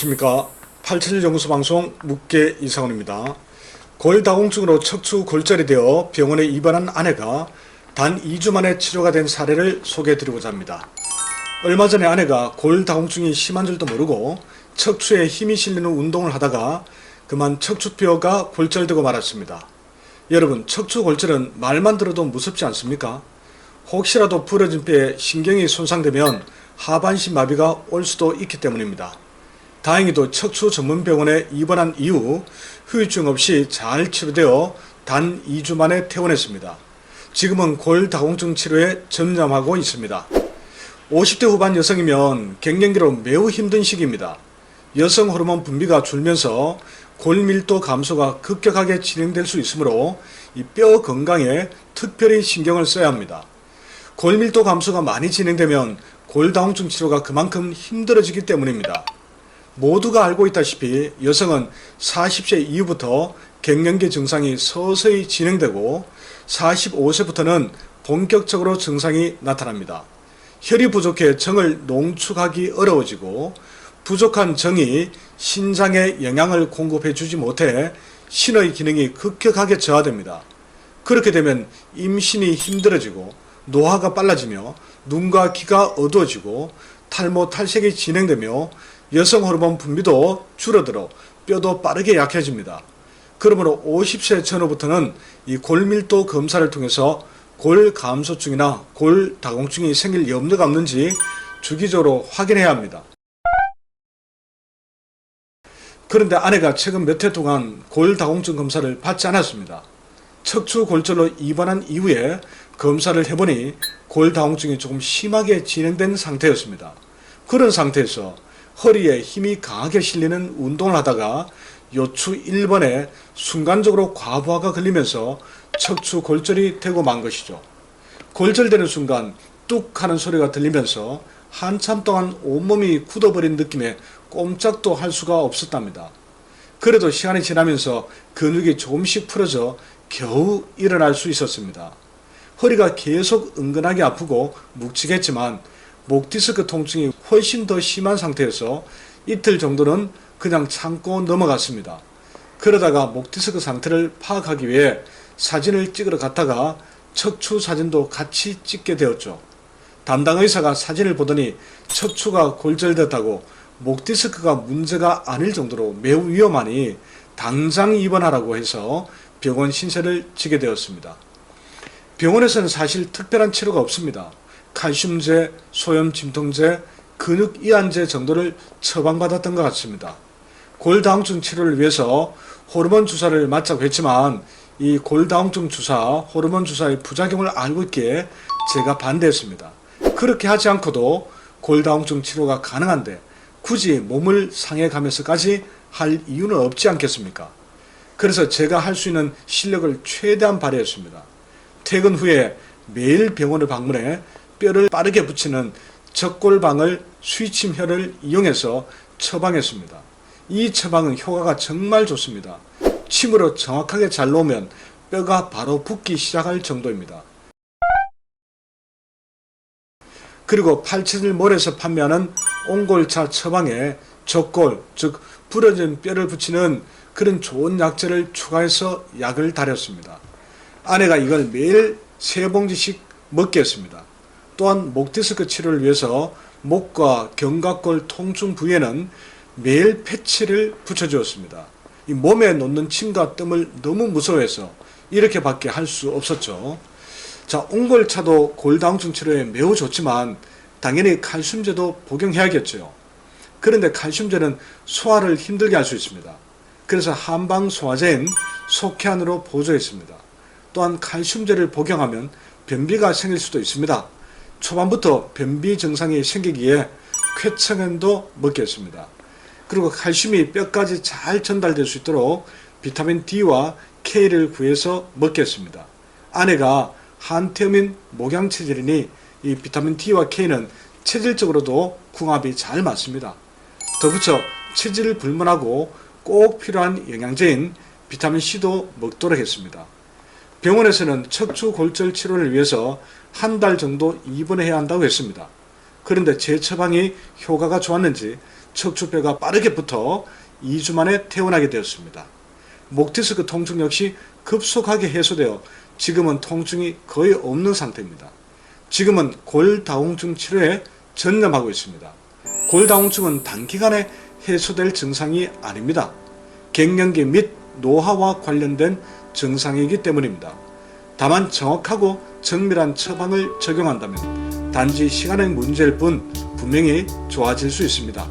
안녕하십니까. 871 연구소 방송 묵계 이상훈입니다. 골다공증으로 척추 골절이 되어 병원에 입원한 아내가 단 2주 만에 치료가 된 사례를 소개해드리고자 합니다. 얼마 전에 아내가 골다공증이 심한 줄도 모르고 척추에 힘이 실리는 운동을 하다가 그만 척추뼈가 골절되고 말았습니다. 여러분, 척추 골절은 말만 들어도 무섭지 않습니까? 혹시라도 부러진 뼈에 신경이 손상되면 하반신 마비가 올 수도 있기 때문입니다. 다행히도 척추 전문병원에 입원한 이후 후유증 없이 잘 치료되어 단 2주 만에 퇴원했습니다. 지금은 골다공증 치료에 전념하고 있습니다. 50대 후반 여성이면 갱년기로 매우 힘든 시기입니다. 여성 호르몬 분비가 줄면서 골밀도 감소가 급격하게 진행될 수 있으므로 이 뼈 건강에 특별히 신경을 써야 합니다. 골밀도 감소가 많이 진행되면 골다공증 치료가 그만큼 힘들어지기 때문입니다. 모두가 알고 있다시피 여성은 40세 이후부터 갱년기 증상이 서서히 진행되고 45세부터는 본격적으로 증상이 나타납니다. 혈이 부족해 정을 농축하기 어려워지고 부족한 정이 신장에 영양을 공급해 주지 못해 신의 기능이 급격하게 저하됩니다. 그렇게 되면 임신이 힘들어지고 노화가 빨라지며 눈과 귀가 어두워지고 탈모 탈색이 진행되며 여성 호르몬 분비도 줄어들어 뼈도 빠르게 약해집니다. 그러므로 50세 전후부터는 이 골밀도 검사를 통해서 골감소증이나 골다공증이 생길 염려가 없는지 주기적으로 확인해야 합니다. 그런데 아내가 최근 몇 해 동안 골다공증 검사를 받지 않았습니다. 척추 골절로 입원한 이후에 검사를 해보니 골다공증이 조금 심하게 진행된 상태였습니다. 그런 상태에서 허리에 힘이 강하게 실리는 운동을 하다가 요추 1번에 순간적으로 과부하가 걸리면서 척추 골절이 되고 만 것이죠. 골절되는 순간 뚝 하는 소리가 들리면서 한참 동안 온몸이 굳어버린 느낌에 꼼짝도 할 수가 없었답니다. 그래도 시간이 지나면서 근육이 조금씩 풀어져 겨우 일어날 수 있었습니다. 허리가 계속 은근하게 아프고 묵직했지만 목 디스크 통증이 훨씬 더 심한 상태여서 이틀 정도는 그냥 참고 넘어갔습니다. 그러다가 목 디스크 상태를 파악하기 위해 사진을 찍으러 갔다가 척추 사진도 같이 찍게 되었죠. 담당 의사가 사진을 보더니 척추가 골절됐다고 목 디스크가 문제가 아닐 정도로 매우 위험하니 당장 입원하라고 해서 병원 신세를 지게 되었습니다. 병원에서는 사실 특별한 치료가 없습니다. 칼슘제, 소염 진통제, 근육 이완제 정도를 처방받았던 것 같습니다. 골다공증 치료를 위해서 호르몬 주사를 맞자고 했지만 이 골다공증 주사, 호르몬 주사의 부작용을 알고 있기에 제가 반대했습니다. 그렇게 하지 않고도 골다공증 치료가 가능한데 굳이 몸을 상해가면서까지 할 이유는 없지 않겠습니까? 그래서 제가 할 수 있는 실력을 최대한 발휘했습니다. 퇴근 후에 매일 병원을 방문해 뼈를 빠르게 붙이는 적골방을 스위침혈을 이용해서 처방했습니다. 이 처방은 효과가 정말 좋습니다. 침으로 정확하게 잘 놓으면 뼈가 바로 붓기 시작할 정도입니다. 그리고 871몰에서 판매하는 옹골차 처방에 적골, 즉 부러진 뼈를 붙이는 그런 좋은 약재를 추가해서 약을 달였습니다. 아내가 이걸 매일 3봉지씩 먹게 했습니다. 또한 목 디스크 치료를 위해서 목과 견갑골 통증 부위에는 매일 패치를 붙여주었습니다. 이 몸에 놓는 침과 뜸을 너무 무서워해서 이렇게밖에 할 수 없었죠. 자, 옹골차도 골다공증 치료에 매우 좋지만 당연히 칼슘제도 복용해야겠죠. 그런데 칼슘제는 소화를 힘들게 할 수 있습니다. 그래서 한방 소화제인 속해안으로 보조했습니다. 또한 칼슘제를 복용하면 변비가 생길 수도 있습니다. 초반부터 변비 증상이 생기기에 쾌청엔도 먹겠습니다. 그리고 칼슘이 뼈까지 잘 전달될 수 있도록 비타민 D와 K를 구해서 먹겠습니다. 아내가 한태음인 목양체질이니 이 비타민 D와 K는 체질적으로도 궁합이 잘 맞습니다. 덧붙여 체질 불문하고 꼭 필요한 영양제인 비타민 C도 먹도록 했습니다. 병원에서는 척추 골절 치료를 위해서 한 달 정도 입원해야 한다고 했습니다. 그런데 제 처방이 효과가 좋았는지 척추뼈가 빠르게 붙어 2주 만에 퇴원하게 되었습니다. 목 디스크 통증 역시 급속하게 해소되어 지금은 통증이 거의 없는 상태입니다. 지금은 골다공증 치료에 전념하고 있습니다. 골다공증은 단기간에 해소될 증상이 아닙니다. 갱년기 및 노화와 관련된 증상이기 때문입니다. 다만 정확하고 정밀한 처방을 적용한다면 단지 시간의 문제일 뿐 분명히 좋아질 수 있습니다.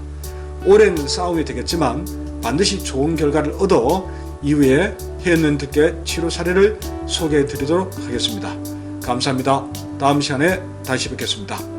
오랜 싸움이 되겠지만 반드시 좋은 결과를 얻어 이후에 회원님들께 치료 사례를 소개해 드리도록 하겠습니다. 감사합니다. 다음 시간에 다시 뵙겠습니다.